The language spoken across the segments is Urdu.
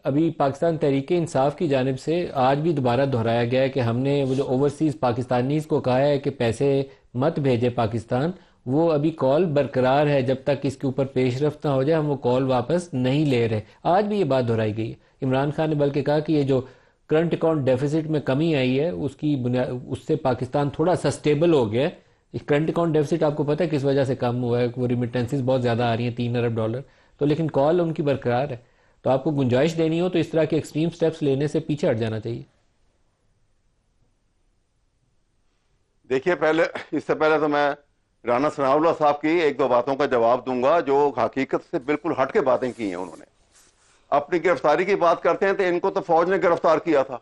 ابھی پاکستان تحریک انصاف کی جانب سے آج بھی دوبارہ دہرایا گیا ہے کہ ہم نے وہ جو اوورسیز پاکستانیز کو کہا ہے کہ پیسے مت بھیجے پاکستان، وہ ابھی کال برقرار ہے، جب تک اس کے اوپر پیش رفت نہ ہو جائے ہم وہ کال واپس نہیں لے رہے. آج بھی یہ بات دہرائی گئی ہے. عمران خان نے بلکہ کہا کہ یہ جو کرنٹ اکاؤنٹ ڈیفیسٹ میں کمی آئی ہے اس سے پاکستان تھوڑا سا سٹیبل ہو گیا ہے. کرنٹ اکاؤنٹ ڈیفیسٹ آپ کو پتہ ہے کس وجہ سے کم ہوا ہے؟ وہ ریمیٹنسز بہت زیادہ آ رہی ہیں، $3 ارب، تو لیکن کال ان کی برقرار ہے. تو آپ کو گنجائش دینی ہو تو اس طرح کے ایکسٹریم سٹیپس لینے سے پیچھے ہٹ جانا چاہیے. دیکھیے، اس سے پہلے تو میں رانا ثناء اللہ صاحب کی ایک دو باتوں کا جواب دوں گا جو حقیقت سے بالکل ہٹ کے باتیں کی ہیں. انہوں نے اپنی گرفتاری کی بات کرتے ہیں تو ان کو تو فوج نے گرفتار کیا تھا،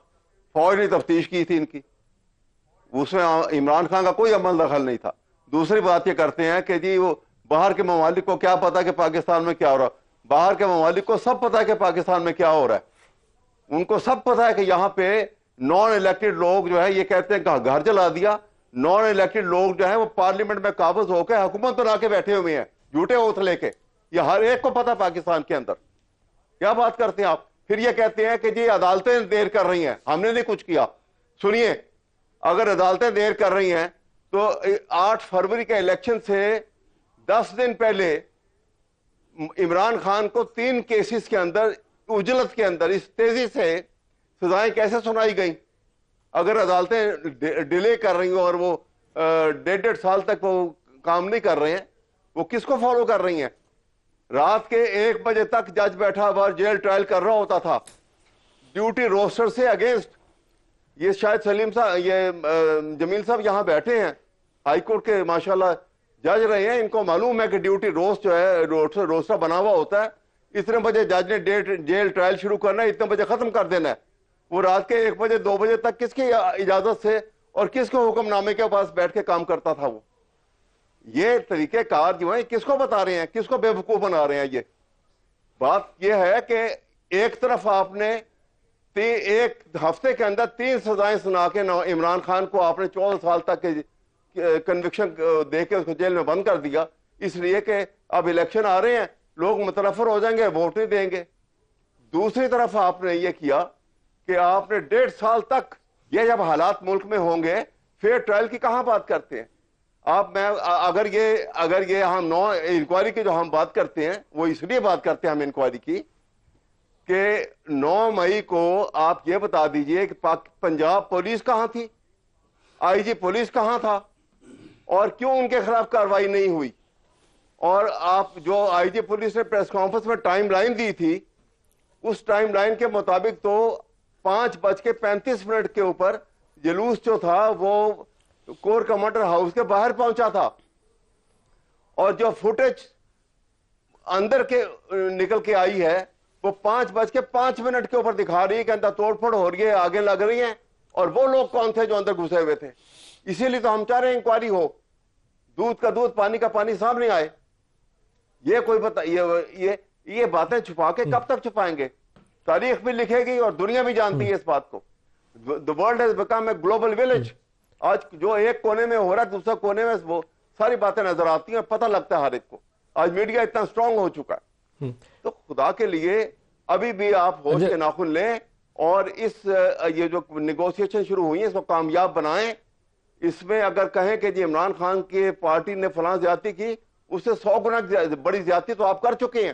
فوج نے تفتیش کی تھی ان کی، اس میں عمران خان کا کوئی عمل دخل نہیں تھا. دوسری بات یہ کرتے ہیں کہ جی وہ باہر کے ممالک کو کیا پتا کہ پاکستان میں کیا ہو رہا ہے. باہر کے ممالک کو سب پتا ہے کہ پاکستان میں کیا ہو رہا ہے. ان کو سب پتا ہے کہ یہاں پہ نان الیکٹڈ لوگ جو ہے یہ کہتے ہیں کہ گھر جلا دیا. نان الیکٹڈ لوگ جو ہیں وہ پارلیمنٹ میں قابض ہو کے حکومت بنا کے بیٹھے ہوئے ہیں جھوٹے اوتھ لے کے. یہ ہر ایک کو پتا پاکستان کے اندر. کیا بات کرتے ہیں آپ؟ پھر یہ کہتے ہیں کہ جی عدالتیں دیر کر رہی ہیں، ہم نے نہیں کچھ کیا. سنیے، اگر عدالتیں دیر کر رہی ہیں تو 8 فروری کے الیکشن سے 10 دن پہلے عمران خان کو 3 کیسز کے اندر اجلت کے اندر اس تیزی سے سزائیں کیسے سنائی گئیں؟ اگر عدالتیں ڈیلے کر رہی ہوں اور وہ 1.5 سال تک وہ کام نہیں کر رہے ہیں، وہ کس کو فالو کر رہی ہیں؟ رات کے 1 بجے تک جج بیٹھا ہوا جیل ٹرائل کر رہا ہوتا تھا ڈیوٹی روسٹر سے اگینسٹ. یہ شاید سلیم صاحب، یہ جمیل صاحب یہاں بیٹھے ہیں، ہائی کورٹ کے ماشاءاللہ جج رہے ہیں. ان کو معلوم ہے کہ ڈیوٹی روسٹ جو ہے روسٹر بنا ہوا ہوتا ہے. اتنے بجے جج نے جیل ٹرائل شروع کرنا ہے، اتنے بجے ختم کر دینا ہے. وہ رات کے 1 بجے 2 بجے تک کس کی اجازت سے اور کس کو حکم نامے کے پاس بیٹھ کے کام کرتا تھا وہ؟ یہ طریقہ کار جو ہے کس کو بتا رہے ہیں، کس کو بے وقوف بنا رہے ہیں؟ یہ بات یہ ہے کہ ایک طرف آپ نے 1 ہفتے کے اندر 3 سزائیں سنا کے عمران خان کو آپ نے 14 سال تک کنوکشن دے کے اس کو جیل میں بند کر دیا، اس لیے کہ اب الیکشن آ رہے ہیں، لوگ متنفر ہو جائیں گے، ووٹ نہیں دیں گے. دوسری طرف آپ نے یہ کیا کہ آپ نے 1.5 سال تک، یہ جب حالات ملک میں ہوں گے فیئر ٹرائل کی کہاں بات کرتے ہیں آپ؟ اگر یہ ہم انکوائری کی جو ہم بات کرتے ہیں وہ اس لیے بات کرتے ہیں ہم انکوائری کی کہ 9 مئی کو آپ یہ بتا دیجئے کہ پنجاب پولیس کہاں تھی، آئی جی پولیس کہاں تھا، اور کیوں ان کے خلاف کارروائی نہیں ہوئی؟ اور آپ جو آئی جی پولیس نے پریس کانفرنس میں ٹائم لائن دی تھی، اس ٹائم لائن کے مطابق تو 5:35 کے اوپر جلوس جو تھا وہ کور کمانڈر ہاؤس کے باہر پہنچا تھا، اور جو فوٹیج اندر کے نکل کے آئی ہے وہ 5:05 کے اوپر دکھا رہی ہے کہ اندر توڑ پھوڑ ہو رہی ہے، آگے لگ رہی ہیں. اور وہ لوگ کون تھے جو اندر گھسے ہوئے تھے؟ اسی لیے تو ہم چاہ رہے ہیں انکوائری ہو، دودھ کا دودھ پانی کا پانی سامنے آئے. یہ کوئی یہ باتیں چھپا کے کب تک چھپائیں گے؟ تاریخ بھی لکھے گی اور دنیا بھی جانتی ہے اس بات کو. The world has become a global village. آج جو ایک کونے میں ہو رہا ہے دوسرے کونے میں وہ ساری باتیں نظر آتی ہیں، پتہ لگتا ہے ہر ایک کو. آج میڈیا اتنا سٹرونگ ہو چکا ہے. تو خدا کے لیے ابھی بھی آپ ہوش کے ناخن لیں اور یہ جو نیگوسیشن شروع ہوئی ہیں اس کو کامیاب بنائیں. اس میں اگر کہیں کہ جی عمران خان کی پارٹی نے فلاں زیادتی کی، اس سے 100 گنا بڑی زیادتی تو آپ کر چکے ہیں.